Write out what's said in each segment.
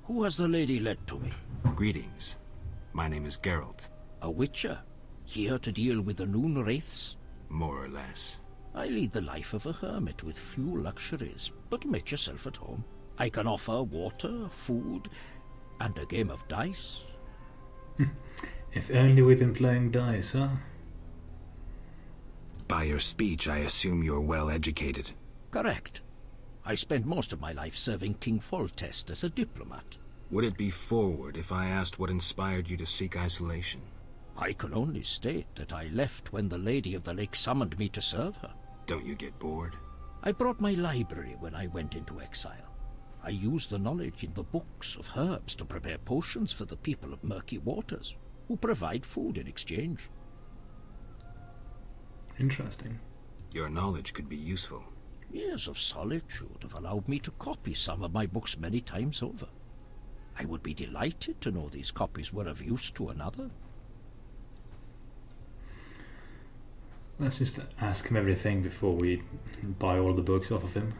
Who has the lady led to me? Greetings. My name is Geralt. A witcher? Here to deal with the noon wraiths? More or less. I lead the life of a hermit with few luxuries, but make yourself at home. I can offer water, food, and a game of dice. If only we'd been playing dice, huh? By your speech, I assume you're well educated. Correct. I spent most of my life serving King Foltest as a diplomat. Would it be forward if I asked what inspired you to seek isolation? I can only state that I left when the Lady of the Lake summoned me to serve her. Don't you get bored? I brought my library when I went into exile. I used the knowledge in the books of herbs to prepare potions for the people of Murky Waters, who provide food in exchange. Interesting. Your knowledge could be useful. Years of solitude have allowed me to copy some of my books many times over. I would be delighted to know these copies were of use to another. Let's just ask him everything before we buy all the books off of him.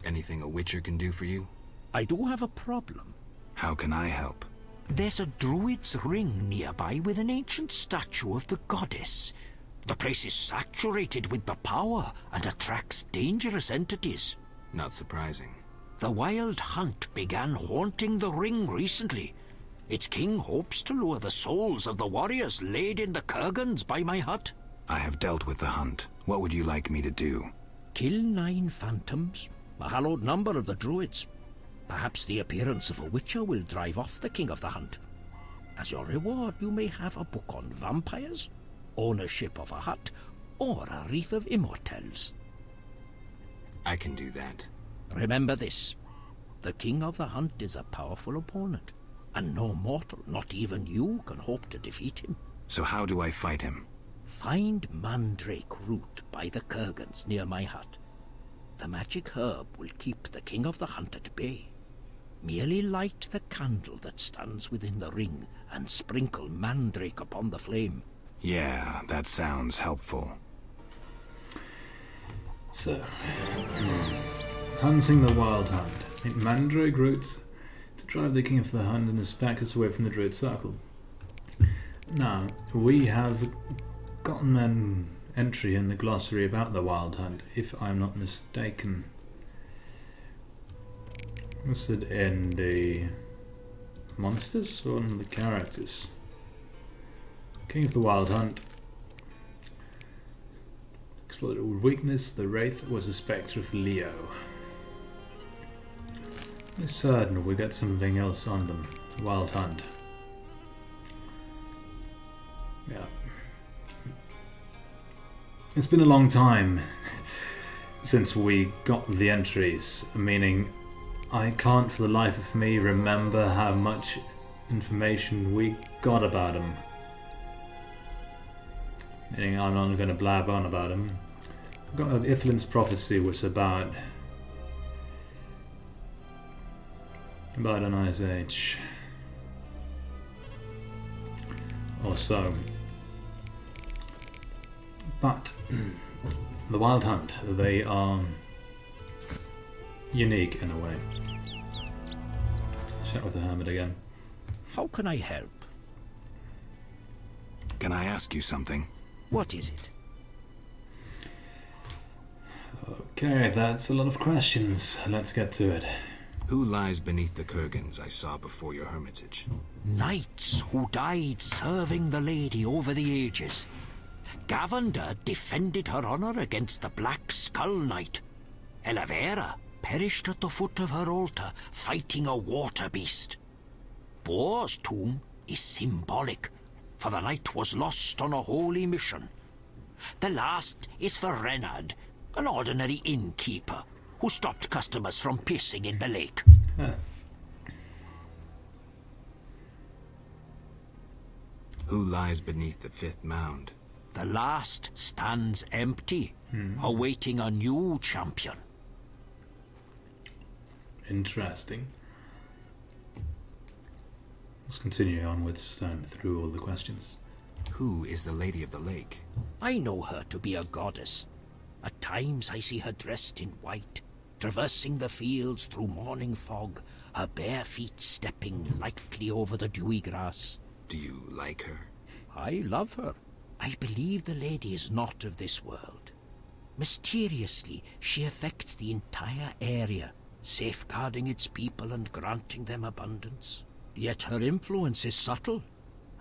Anything a witcher can do for you? I do have a problem. How can I help? There's a druid's ring nearby with an ancient statue of the goddess. The place is saturated with the power and attracts dangerous entities. Not surprising. The Wild Hunt began haunting the ring recently. Its king hopes to lure the souls of the warriors laid in the kurgans by my hut. I have dealt with the hunt. What would you like me to do? Kill 9 phantoms, a hallowed number of the druids. Perhaps the appearance of a witcher will drive off the king of the hunt. As your reward, you may have a book on vampires, ownership of a hut, or a wreath of immortelles. I can do that. Remember this. The king of the hunt is a powerful opponent, and no mortal, not even you, can hope to defeat him. So how do I fight him? Find mandrake root by the kurgans near my hut. The magic herb will keep the king of the hunt at bay. Merely light the candle that stands within the ring and sprinkle mandrake upon the flame. Yeah, that sounds helpful. So, hunting the wild hunt. Need mandrake roots to drive the king of the hunt and his packers away from the druid circle. Now, we have gotten an entry in the glossary about the wild hunt, if I'm not mistaken. Was it in the monsters or in the characters? King of the Wild Hunt. Exploited with weakness, the Wraith was a spectre of Leo. I'm certain we got something else on them. Wild Hunt. Yeah. It's been a long time since we got the entries, meaning I can't for the life of me remember how much information we got about him. Meaning I'm not going to blab on about him. Got Ithlin's prophecy was about an ice age or so. But the Wild Hunt, they are unique in a way. Chat with the Hermit again. How can I help? Can I ask you something? What is it? Okay, that's a lot of questions. Let's get to it. Who lies beneath the kurgans I saw before your hermitage? Knights who died serving the lady over the ages. Gavanda defended her honor against the Black Skull Knight. Elavera perished at the foot of her altar, fighting a water beast. Boar's tomb is symbolic, for the knight was lost on a holy mission. The last is for Renard, an ordinary innkeeper, who stopped customers from pissing in the lake. Huh. Who lies beneath the 5th mound? The last stands empty, awaiting a new champion. Interesting. Let's continue onwards through all the questions. Who is the Lady of the Lake? I know her to be a goddess. At times I see her dressed in white. traversing the fields through morning fog, her bare feet stepping lightly over the dewy grass. Do you like her? I love her. I believe the lady is not of this world. Mysteriously, she affects the entire area, safeguarding its people and granting them abundance. Yet her influence is subtle,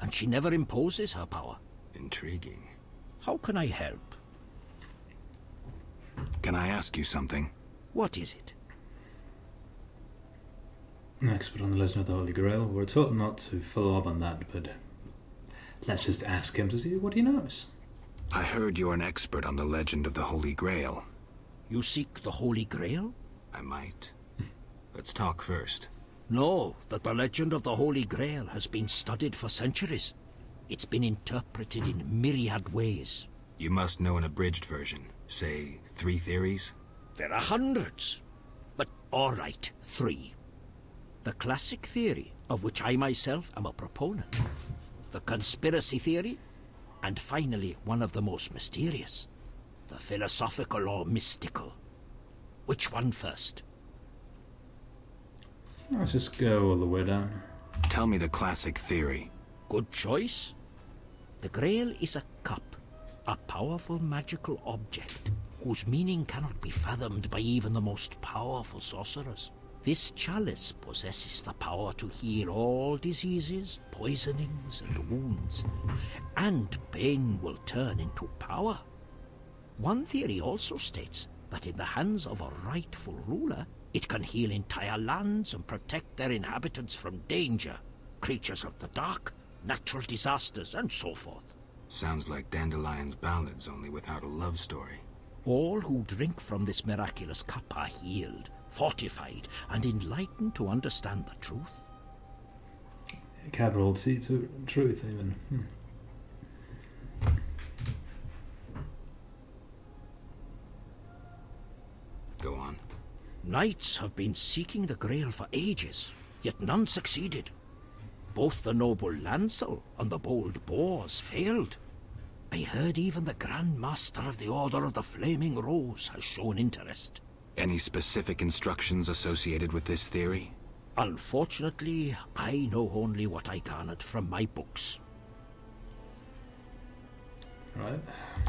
and she never imposes her power. Intriguing. How can I help? Can I ask you something? What is it? An expert on the legend of the Holy Grail. We're told not to follow up on that, but let's just ask him to see what he knows. I heard you're an expert on the legend of the Holy Grail. You seek the Holy Grail? I might. Let's talk first. Know that the legend of the Holy Grail has been studied for centuries. It's been interpreted in myriad ways. You must know an abridged version. Say, 3 theories? There are hundreds. But all right, 3. The classic theory, of which I myself am a proponent. The conspiracy theory. And finally, one of the most mysterious. The philosophical or mystical. Which one first? Let's just go all the way down. Tell me the classic theory. Good choice. The Grail is a cup. A powerful magical object whose meaning cannot be fathomed by even the most powerful sorcerers. This chalice possesses the power to heal all diseases, poisonings, and wounds, and pain will turn into power. One theory also states that in the hands of a rightful ruler, it can heal entire lands and protect their inhabitants from danger, creatures of the dark, natural disasters, and so forth. Sounds like Dandelion's ballads, only without a love story. All who drink from this miraculous cup are healed, fortified, and enlightened to understand the truth. Capital T to truth, even. Go on. Knights have been seeking the Grail for ages, yet none succeeded. Both the noble Lancel and the bold Boars failed. I heard even the Grand Master of the Order of the Flaming Rose has shown interest. Any specific instructions associated with this theory? Unfortunately, I know only what I garnered from my books. Right.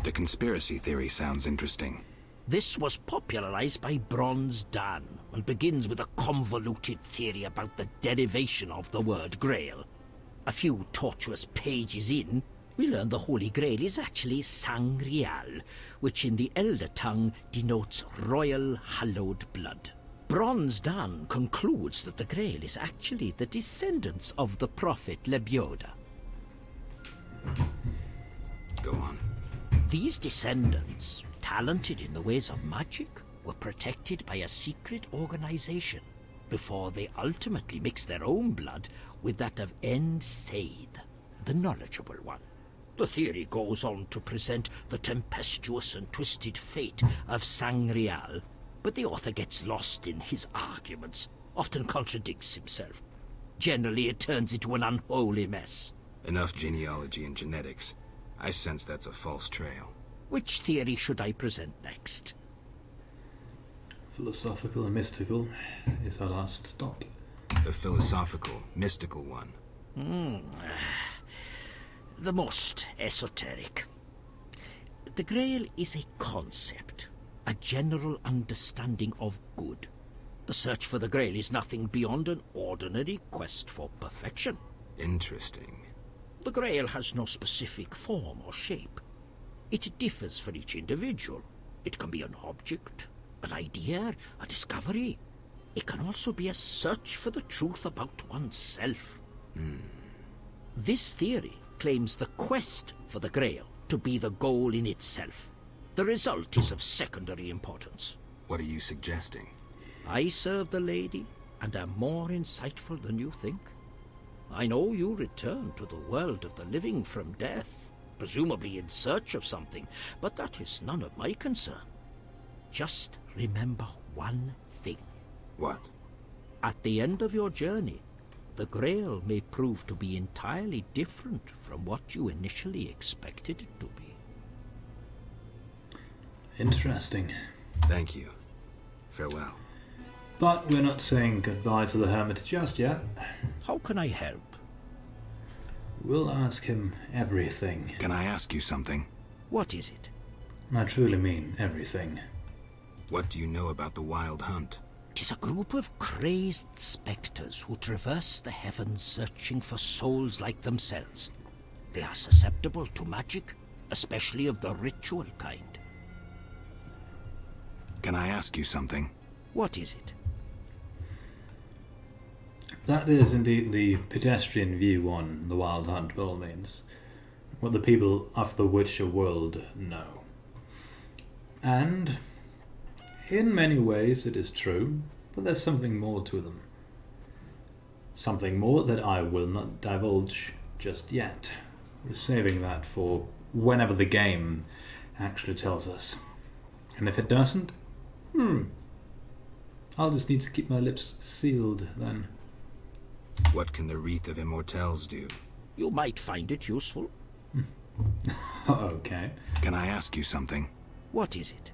The conspiracy theory sounds interesting. This was popularized by Bronze Dan and begins with a convoluted theory about the derivation of the word Grail. A few tortuous pages in, we learn the Holy Grail is actually Sangreal, which in the Elder tongue denotes royal hallowed blood. Bronze Dan concludes that the Grail is actually the descendants of the prophet Lebioda. Go on. These descendants, talented in the ways of magic, were protected by a secret organization before they ultimately mixed their own blood with that of End Said, the knowledgeable one. The theory goes on to present the tempestuous and twisted fate of Sangreal, but the author gets lost in his arguments, often contradicts himself. Generally, it turns into an unholy mess. Enough genealogy and genetics. I sense that's a false trail. Which theory should I present next? Philosophical and mystical is our last stop. The philosophical, mystical one. The most esoteric. The Grail is a concept, a general understanding of good. The search for the Grail is nothing beyond an ordinary quest for perfection. Interesting. The Grail has no specific form or shape. It differs for each individual. It can be an object, an idea, a discovery. It can also be a search for the truth about oneself. This theory claims the quest for the Grail to be the goal in itself. The result is of secondary importance. What are you suggesting? I serve the lady and am more insightful than you think. I know you return to the world of the living from death, presumably in search of something, but that is none of my concern. Just remember one thing. What? At the end of your journey, the Grail may prove to be entirely different from what you initially expected it to be. Interesting. Thank you. Farewell. But we're not saying goodbye to the Hermit just yet. How can I help? We'll ask him everything. Can I ask you something? What is it? I truly mean everything. What do you know about the Wild Hunt? 'Tis a group of crazed spectres who traverse the heavens searching for souls like themselves. They are susceptible to magic, especially of the ritual kind. Can I ask you something? What is it? That is indeed the pedestrian view on the Wild Hunt, by all means. What the people of the Witcher world know. And, in many ways it is true, but there's something more to them. Something more that I will not divulge just yet. We're saving that for whenever the game actually tells us. And if it doesn't, I'll just need to keep my lips sealed then. What can the Wreath of Immortelles do? You might find it useful. Okay. Can I ask you something? What is it?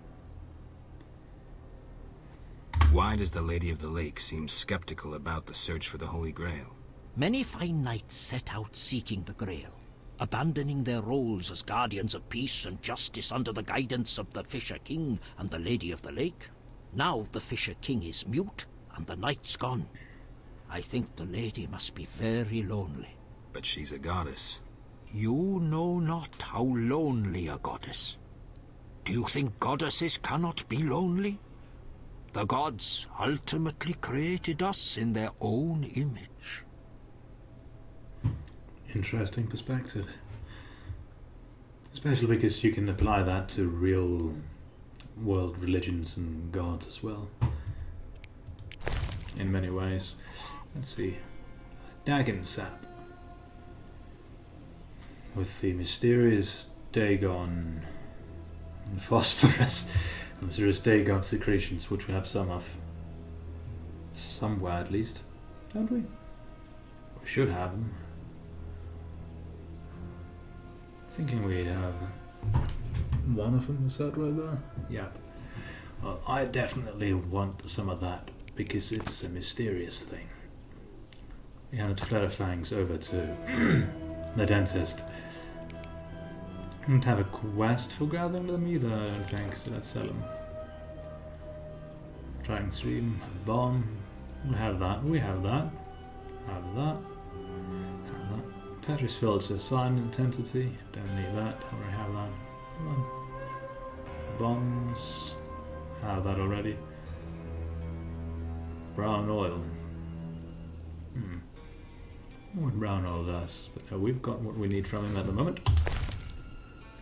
Why does the Lady of the Lake seem skeptical about the search for the Holy Grail? Many fine knights set out seeking the Grail, abandoning their roles as guardians of peace and justice under the guidance of the Fisher King and the Lady of the Lake. Now the Fisher King is mute, and the knight's gone. I think the lady must be very lonely. But she's a goddess. You know not how lonely a goddess. Do you think goddesses cannot be lonely? The gods ultimately created us in their own image. Interesting perspective. Especially because you can apply that to real world religions and gods as well. In many ways. Let's see. Dagon sap. With the mysterious Dagon and phosphorus. Mysterious Dagon secretions, which we have some of. Somewhere at least. Don't we? We should have them. Thinking we have one of them, is that right there? Yeah. Well, I definitely want some of that because it's a mysterious thing. We handed Flutterfangs over to the dentist. I don't have a quest for gathering them either, I don't think, so let's sell them. Trying stream, bomb. We have that, we have that. Have that. Have that. Petrus filter, silent entity. Don't need that, already have that. Come on. Bombs. Have that already. Brown oil. What brown oil does, but we've got what we need from him at the moment.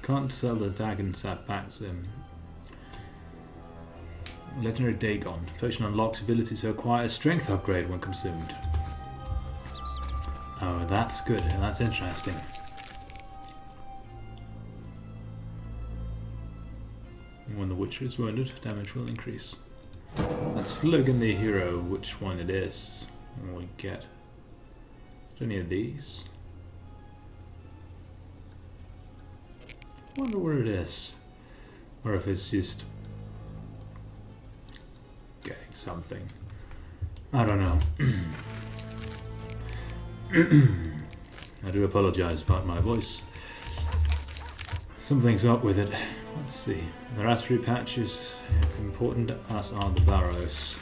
Can't sell the Dagon sap back to him. Legendary Dagon. Potion unlocks ability to acquire a strength upgrade when consumed. Oh, that's good. That's interesting. When the Witcher is wounded, damage will increase. Let's look in the hero which one it is. And we get any of these. Wonder where it is. Or if it's just getting something. I don't know. I do apologize about my voice. Something's up with it. Let's see. The raspberry patches, important to us are the barrows.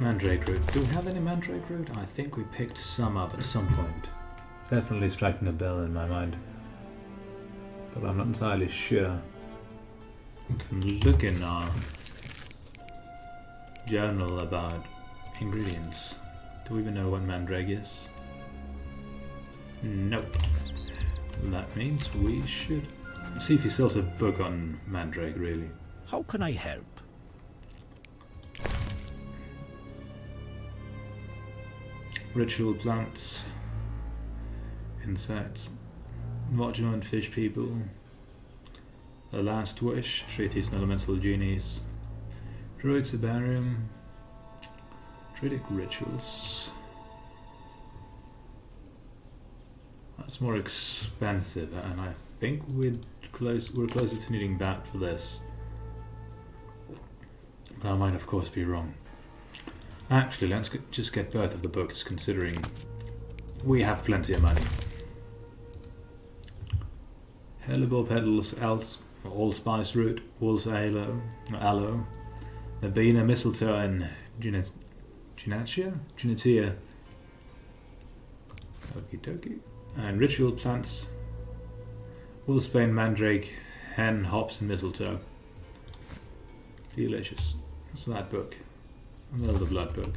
Mandrake root. Do we have any mandrake root? I think we picked some up at some point. Definitely striking a bell in my mind. But I'm not entirely sure. We can look in our journal about ingredients. Do we even know what mandrake is? Nope. That means we should see if he sells a book on mandrake, really. How can I help? Ritual plants, insects, Watchman fish people, The Last Wish, treatise and elemental genies, Druid Sibarium, Druidic rituals. That's more expensive, and I think we're closer to needing that for this. I might of course be wrong. Actually, let's just get both of the books, considering we have plenty of money. Hellebore petals, allspice root, wolf's aloe, Nabina mistletoe, and Ginatia? Okie dokie. And ritual plants, wolfsbane, mandrake, hen, hops, and mistletoe. Delicious. What's that book? Another blood book.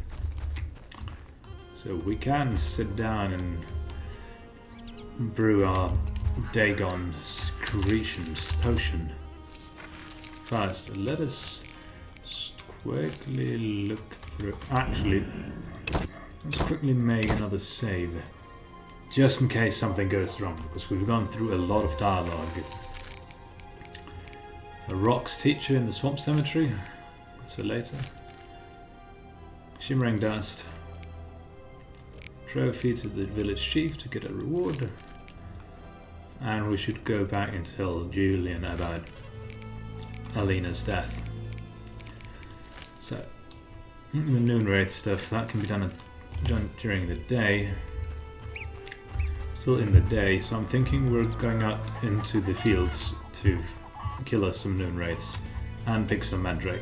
So we can sit down and brew our Dagon Secretions potion. First, let us quickly look through. Actually, let's quickly make another save. Just in case something goes wrong, because we've gone through a lot of dialogue. A Rock's teacher in the Swamp Cemetery. That's for later. Shimmering dust. Trophy to the village chief to get a reward. And we should go back and tell Julian about Alina's death. So, the noon raid stuff, that can be done during the day. Still in the day, so I'm thinking we're going out into the fields to kill us some noon wraiths and pick some mandrake.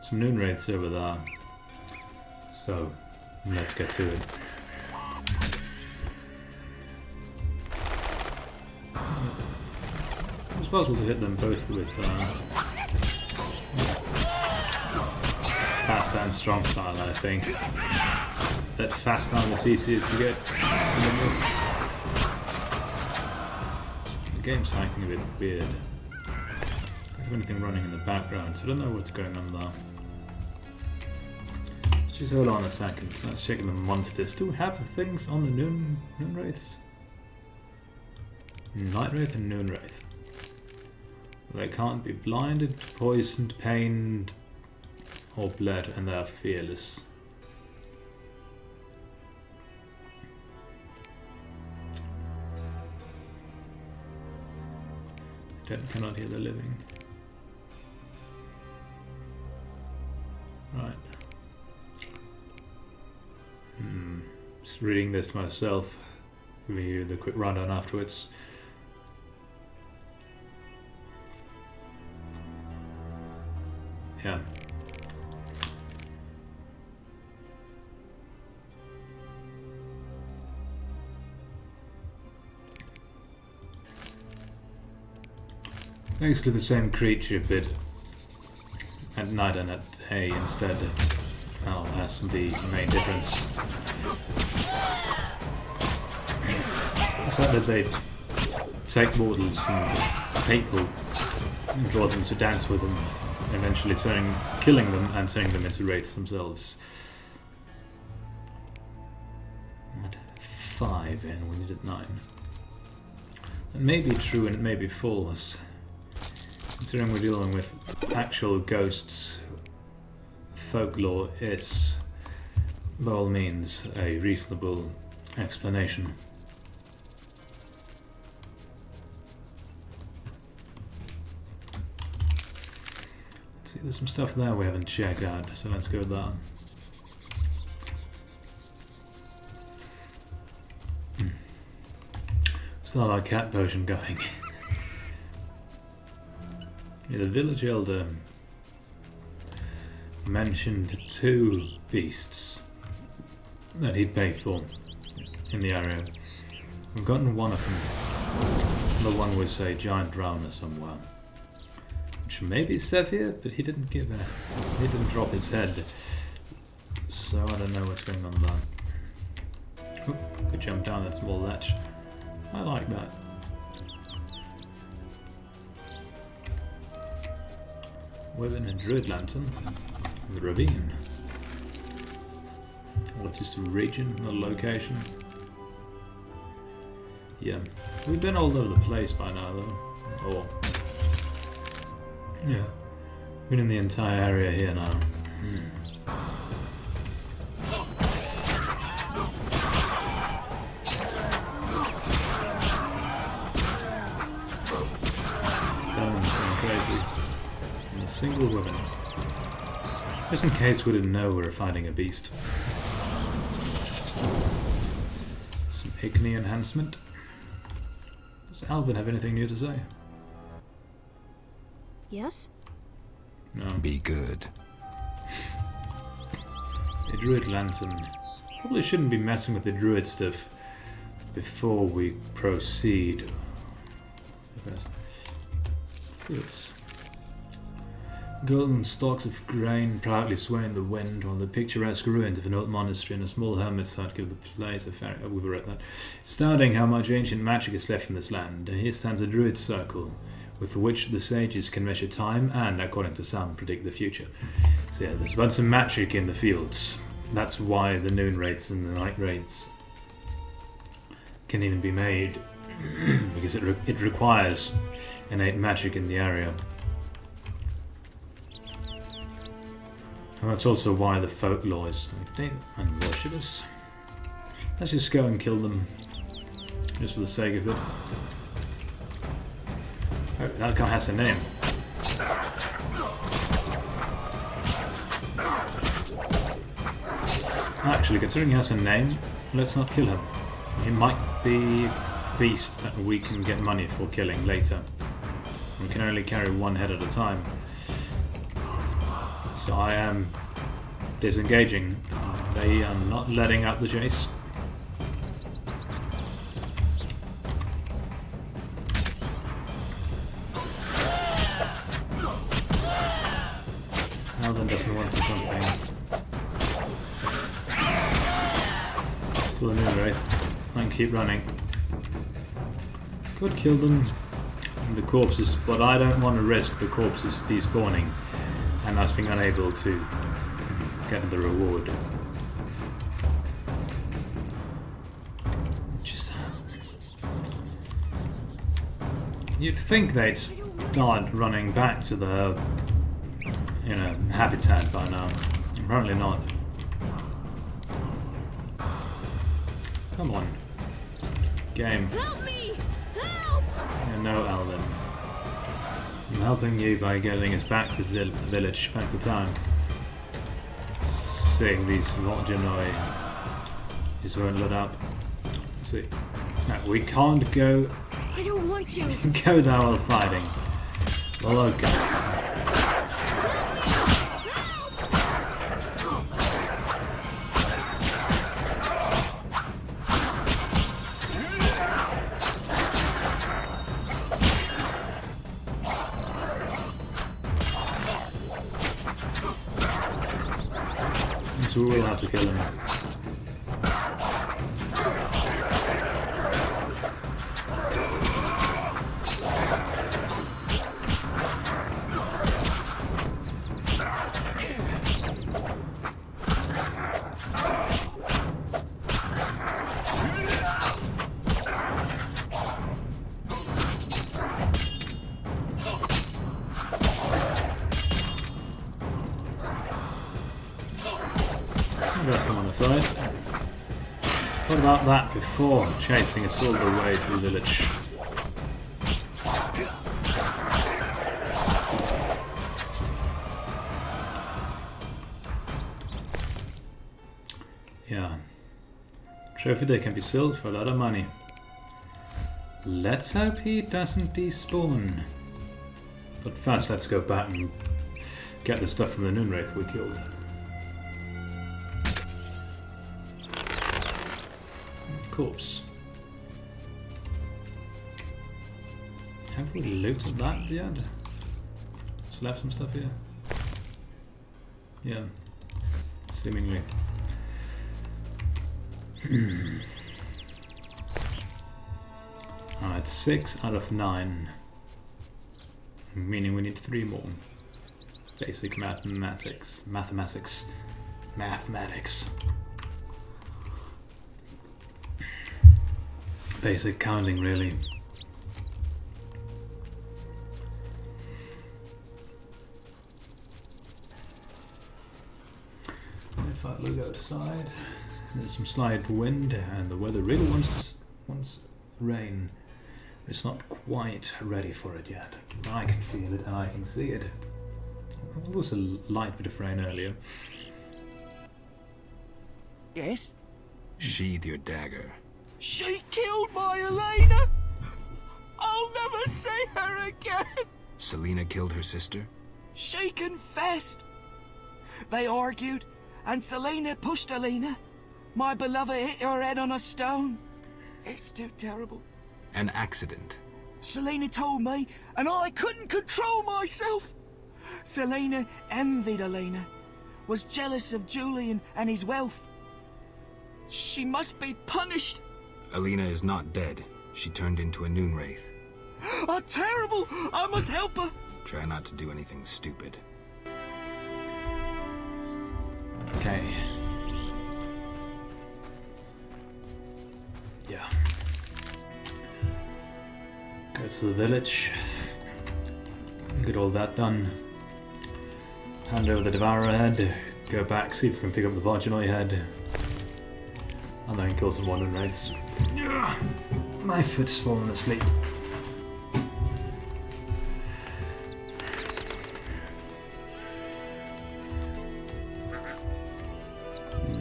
Some noon wraiths over there. So, let's get to it. It's possible to hit them both with fast and strong style, I think. That fast arm is easier to get. The game's acting a bit weird. I don't have anything running in the background, so I don't know what's going on there. Let's just hold on a second. Let's check the monsters. Do we have things on the noon wraiths? Night wraith and noon wraith. They can't be blinded, poisoned, pained, or bled, and they are fearless. Dead cannot hear the living. Right. Just reading this to myself, giving you the quick rundown afterwards. Yeah. Basically the same creature, but at night and at day instead. Oh, that's the main difference. It's like that they take mortals and people and draw them to dance with them, eventually killing them and turning them into wraiths themselves. At 5 and we needed 9. It may be true and it may be false. Considering we're dealing with actual ghosts, folklore is, by all means, a reasonable explanation. Let's see, there's some stuff there we haven't checked out, so let's go there. Still have our cat potion going. Yeah, the village elder mentioned 2 beasts that he'd paid for in the area. We've gotten one of them. The one was a giant drowner somewhere, which may be Sephir, but he didn't he didn't drop his head, so I don't know what's going on there. Oh, could jump down that small ledge. I like that. Within a druid lantern, the ravine. What is the region, the location? Yeah, we've been all over the place by now though. Or, yeah, been in the entire area here now. Bones going crazy. Single woman. Just in case we didn't know we were fighting a beast. Some Igni enhancement. Does Alvin have anything new to say? Yes? No. Be good. A druid lantern. Probably shouldn't be messing with the druid stuff before we proceed. Fields. Golden stalks of grain proudly sway in the wind, while the picturesque ruins of an old monastery and a small hermit's hut give the place a fairy. We've read that. Astounding how much ancient magic is left in this land. Here stands a druid circle, with which the sages can measure time and, according to some, predict the future. So yeah, there's a bunch of magic in the fields. That's why the noon raids and the night raids can even be made, because it requires innate magic in the area. And that's also why the folklore is like, and worshippers. Let's just go and kill them, just for the sake of it. Oh, that guy has a name. Actually, considering he has a name, let's not kill him. He might be a beast that we can get money for killing later. We can only carry one head at a time. So I am disengaging. They are not letting out the chase. Alvin doesn't want to do something. Still a new wraith. I can keep running. Could kill them. And the corpses, but I don't want to risk the corpses despawning and us being unable to get the reward. Just you'd think they'd start running back to the habitat by now. Apparently not. Come on. Game. Help me! Help! Yeah, no, Alvin. I'm helping you by getting us back to the village, back to town. Seeing these Lotjanoi just won't let up. Let's see. No, we can't go. I don't want you. Go down while fighting. Well, okay. So we will have to kill him. What about that before chasing us all the way to the village? Yeah. Trophy that can be sold for a lot of money. Let's hope he doesn't despawn. But first let's go back and get the stuff from the Noon Wraith we killed. Corpse. Have we looted that yet? Just left some stuff here? Yeah. Seemingly. Alright, 6 out of 9. Meaning we need 3 more. Basic mathematics. Mathematics. Basic counting, really. If I look outside, there's some slight wind, and the weather really wants rain. It's not quite ready for it yet. I can feel it and I can see it. There was a light bit of rain earlier. Yes? Sheathe your dagger. She killed my Elena! I'll never see her again! Selena killed her sister? She confessed! They argued, and Selena pushed Elena. My beloved hit her head on a stone. It's too terrible. An accident. Selena told me, and I couldn't control myself. Selena envied Elena, was jealous of Julian and his wealth. She must be punished. Elena is not dead. She turned into a noon wraith. Oh, terrible! I must help her. Try not to do anything stupid. Okay. Yeah. Go to the village. Get all that done. Hand over the Devourer head. Go back, see if we can pick up the Varginoi head. And then kill some Wandering Wraiths. My foot's fallen asleep.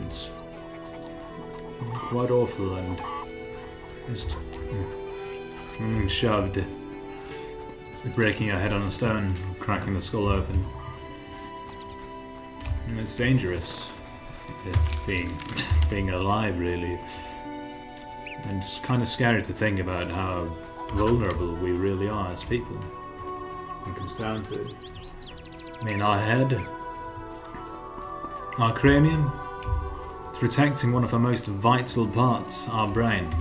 It's quite awful and just shoved. Breaking your head on a stone, cracking the skull open. And it's dangerous. Being alive, really. And it's kind of scary to think about how vulnerable we really are as people. When it comes down to it. I mean, our head, our cranium, it's protecting one of our most vital parts, our brain.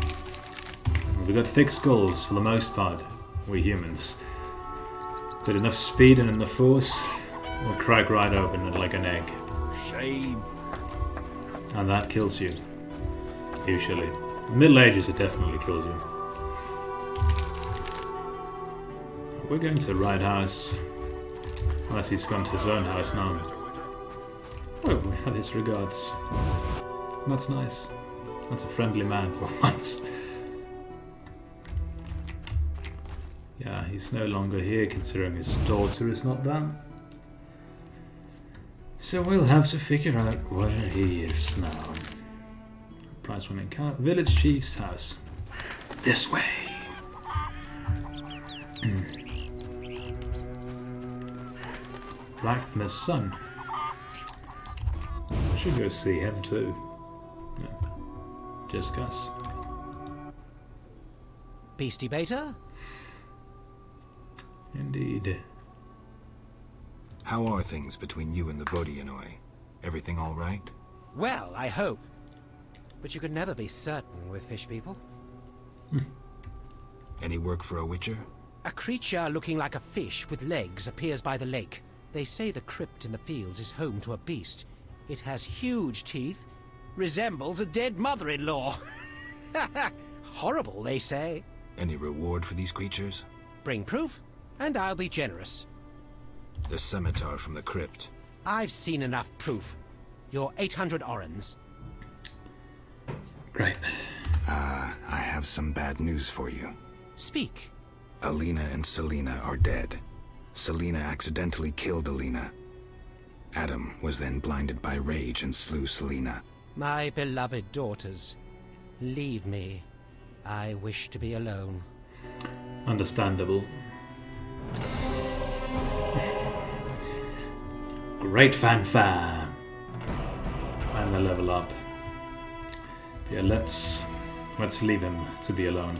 We've got thick skulls for the most part, we humans. But enough speed and enough force will crack right open like an egg. Shame. And that kills you. Usually. In the Middle Ages, it definitely kills you. We're going to the right house. Unless he's gone to his own house now. Oh, we had his regards. That's nice. That's a friendly man for once. Yeah, he's no longer here considering his daughter is not there. So we'll have to figure out where he is now. Prize one encounter. Village Chief's house. This way. Blacksmith's son. I should go see him too. No, just Gus. Beastie Beta? Indeed. How are things between you and the Vodianoi? Everything all right? Well, I hope. But you can never be certain with fish people. Any work for a witcher? A creature looking like a fish with legs appears by the lake. They say the crypt in the fields is home to a beast. It has huge teeth, resembles a dead mother-in-law. Horrible, they say. Any reward for these creatures? Bring proof, and I'll be generous. The scimitar from the crypt. I've seen enough proof. Your 800 orens. Great. I have some bad news for you. Speak. Alina and Selena are dead. Selena accidentally killed Alina. Adam was then blinded by rage and slew Selena. My beloved daughters, leave me. I wish to be alone. Understandable. Great fanfare. And a level up. Yeah, let's leave him to be alone.